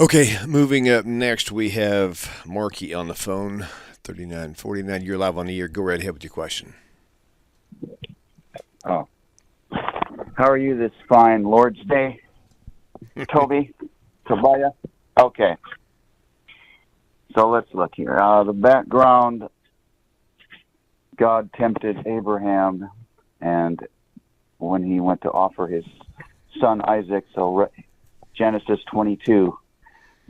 Okay, moving up next, we have Marky on the phone. 3949. You're live on the air. Go right ahead with your question. Oh, how are you this fine Lord's Day, Tovia? Okay, so let's look here. The background, God tempted Abraham, and when he went to offer his son Isaac, Genesis 22,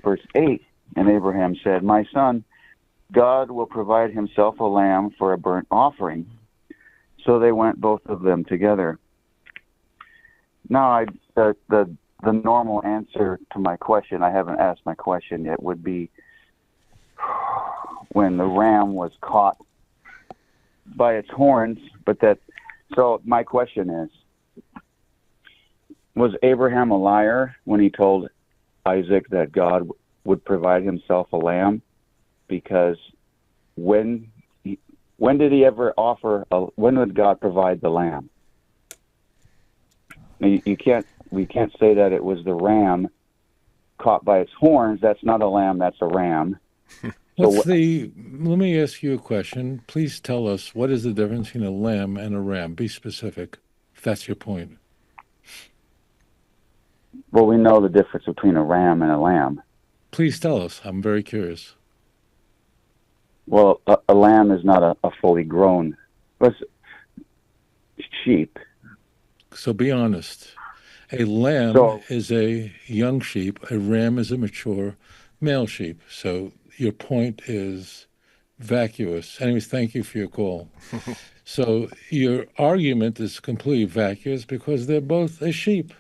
verse 8, and Abraham said, "My son, God will provide himself a lamb for a burnt offering." So they went, both of them together. Now, the normal answer to my question, I haven't asked my question yet, would be when the ram was caught by its horns. So my question is, was Abraham a liar when he told Isaac that God would provide himself a lamb? Because when did he ever when would God provide the lamb? We can't say that it was the ram caught by its horns. That's not a lamb, that's a ram. Let me ask you a question. Please tell us, what is the difference between a lamb and a ram? Be specific, if that's your point. Well, we know the difference between a ram and a lamb. Please tell us. I'm very curious. Well, a lamb is not a fully grown sheep. So be honest. A lamb is a young sheep. A ram is a mature male sheep. So your point is vacuous. Anyways, thank you for your call. So your argument is completely vacuous because they're both a sheep.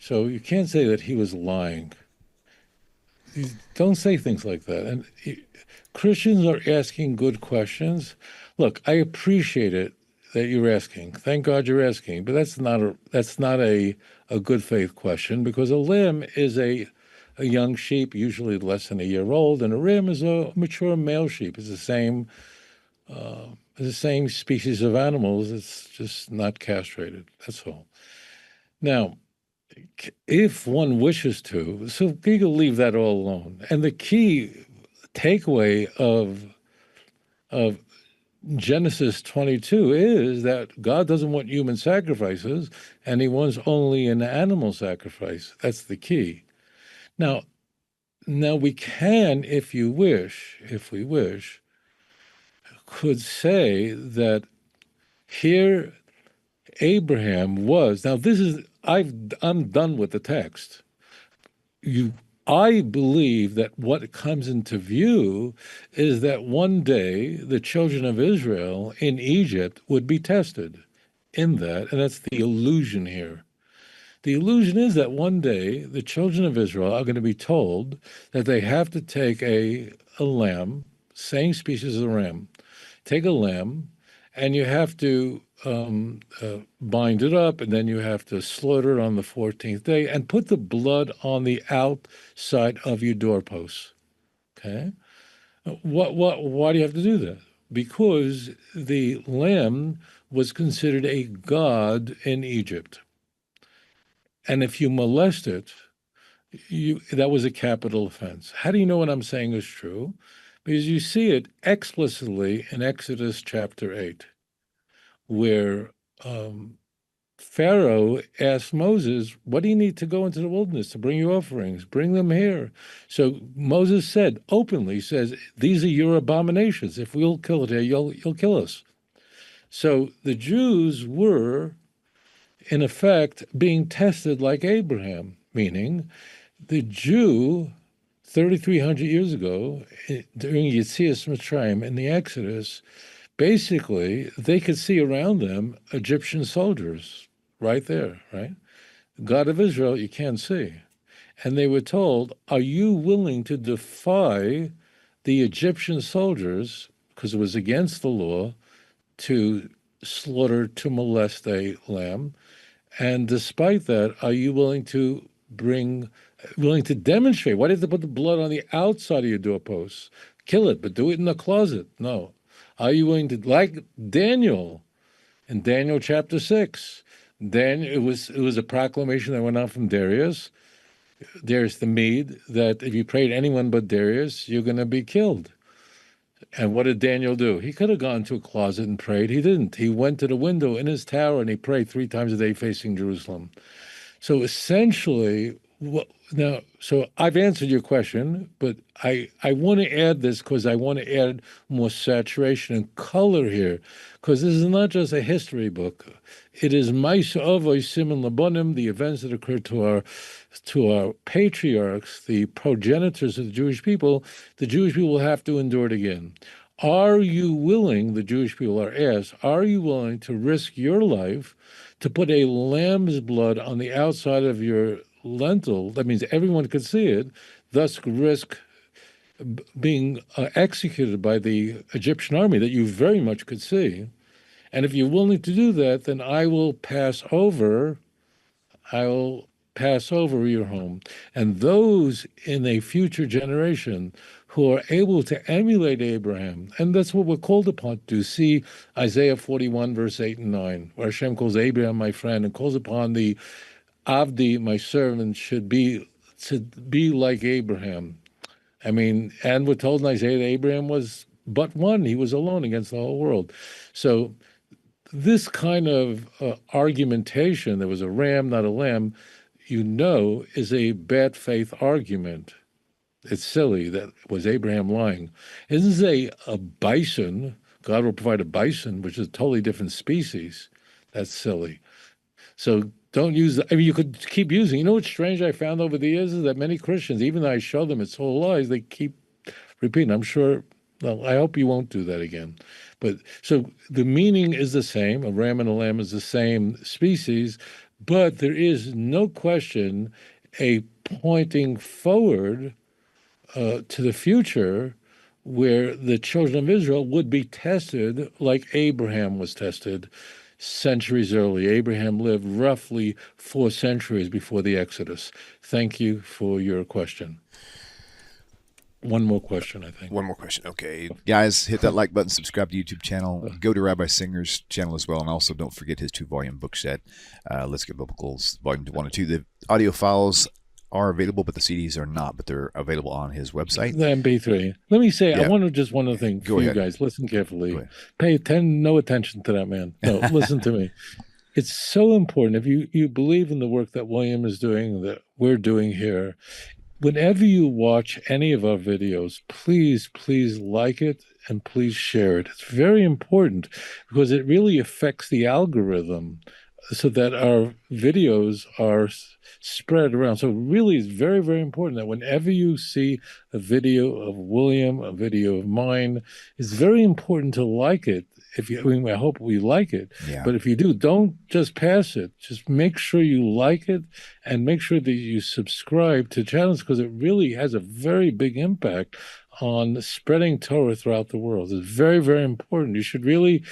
So you can't say that he was lying. You don't say things like that. And Christians are asking good questions. Look, I appreciate it that you're asking. Thank God you're asking. But that's not a good faith question, because a lamb is a young sheep, usually less than a year old, and a ram is a mature male sheep. It's the same species of animals. It's just not castrated. That's all. Now, if one wishes to, so you can leave that all alone. And the key takeaway of Genesis 22 is that God doesn't want human sacrifices, and he wants only an animal sacrifice. That's the key. Now we can, if we wish, could say that here Abraham was. Now I'm done with the text. I believe that what comes into view is that one day the children of Israel in Egypt would be tested in that, and that's the illusion here. The illusion is that one day the children of Israel are going to be told that they have to take a lamb, same species of ram, take a lamb, and you have to bind it up, and then you have to slaughter it on the 14th day and put the blood on the outside of your doorposts. Okay? Why do you have to do that? Because the lamb was considered a god in Egypt. And if you molest it, that was a capital offense. How do you know what I'm saying is true? Because you see it explicitly in Exodus chapter 8, where Pharaoh asked Moses, "What do you need to go into the wilderness to bring your offerings? Bring them here." So Moses said openly, says, "These are your abominations. If we'll kill it here, you'll kill us." So the Jews were, in effect, being tested like Abraham, meaning the Jew 3,300 years ago, during Yetzias Mitzrayim in the Exodus, basically they could see around them Egyptian soldiers right there, right? God of Israel, you can't see. And they were told, are you willing to defy the Egyptian soldiers, because it was against the law to slaughter, to molest a lamb? And despite that, are you willing to demonstrate? Why do you have to put the blood on the outside of your doorposts? Kill it, but do it in the closet. No. Are you willing to, like Daniel, in Daniel chapter 6, it was a proclamation that went out from Darius. There's the mead that if you pray to anyone but Darius, you're going to be killed. And what did Daniel do? He could have gone to a closet and prayed. He didn't. He went to the window in his tower and he prayed 3 times a day facing Jerusalem. So essentially, so I've answered your question, but I want to add this because I want to add more saturation and color here, because this is not just a history book. It is Ma'aseh Avos Siman Labonim, the events that occurred to our patriarchs, the progenitors of the Jewish people. The Jewish people will have to endure it again. Are you willing, the Jewish people are asked, are you willing to risk your life to put a lamb's blood on the outside of your lentil? That means everyone could see it, thus risk being executed by the Egyptian army that you very much could see. And if you're willing to do that, then I will pass over your home. And those in a future generation who are able to emulate Abraham, and that's what we're called upon to do. See Isaiah 41, verse 8 and 9, where Hashem calls Abraham my friend and calls upon the Avdi, my servant, to be like Abraham. I mean, and we're told in Isaiah that Abraham was but one. He was alone against the whole world. So this kind of argumentation, there was a ram, not a lamb, is a bad faith argument. It's silly. That was Abraham lying. It doesn't say a bison. God will provide a bison, which is a totally different species. That's silly. So don't use that. I mean, you could keep using. You know what's strange I found over the years is that many Christians, even though I show them it's all lies, they keep repeating. I'm sure, well, I hope you won't do that again. But so the meaning is the same. A ram and a lamb is the same species, but there is no question a pointing forward to the future where the children of Israel would be tested like Abraham was tested centuries early. Abraham lived roughly 4 centuries before the Exodus. Thank you for your question. One more question, I think. One more question. Okay. Guys, hit that like button, subscribe to the YouTube channel, go to Rabbi Singer's channel as well, and also don't forget his 2-volume book set, Let's Get Biblicals, Volume 1 and 2. The audio files are available, but the CDs are not, but they're available on his website. The MP3. Let me say, Yeah. I want to just one other thing for you guys. Listen carefully. No attention to that man. No, listen to me. It's so important. If you believe in the work that William is doing, that we're doing here, whenever you watch any of our videos, please like it and please share it. It's very important because it really affects the algorithm so that our videos are spread around. So really it's very, very important that whenever you see a video of William, a video of mine, it's very important to like it. I hope we like it. Yeah. But if you do, don't just pass it. Just make sure you like it and make sure that you subscribe to channels because it really has a very big impact on spreading Torah throughout the world. It's very, very important. You should really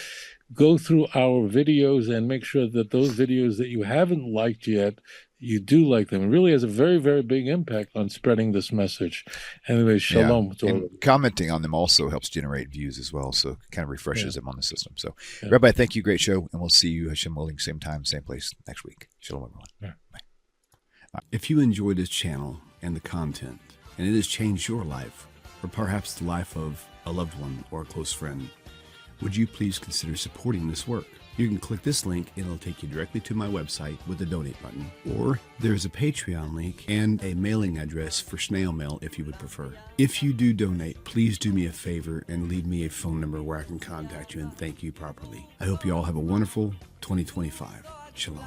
go through our videos and make sure that those videos that you haven't liked yet, you do like them. It really has a very, very big impact on spreading this message. Anyway, shalom. Yeah. And commenting on them also helps generate views as well, so it kind of refreshes them on the system. So, Rabbi, thank you. Great show, and we'll see you, Hashem willing, same time, same place next week. Shalom, everyone. Yeah. Bye. If you enjoy this channel and the content, and it has changed your life, or perhaps the life of a loved one or a close friend, would you please consider supporting this work? You can click this link and it'll take you directly to my website with the donate button. Or there's a Patreon link and a mailing address for snail mail if you would prefer. If you do donate, please do me a favor and leave me a phone number where I can contact you and thank you properly. I hope you all have a wonderful 2025. Shalom.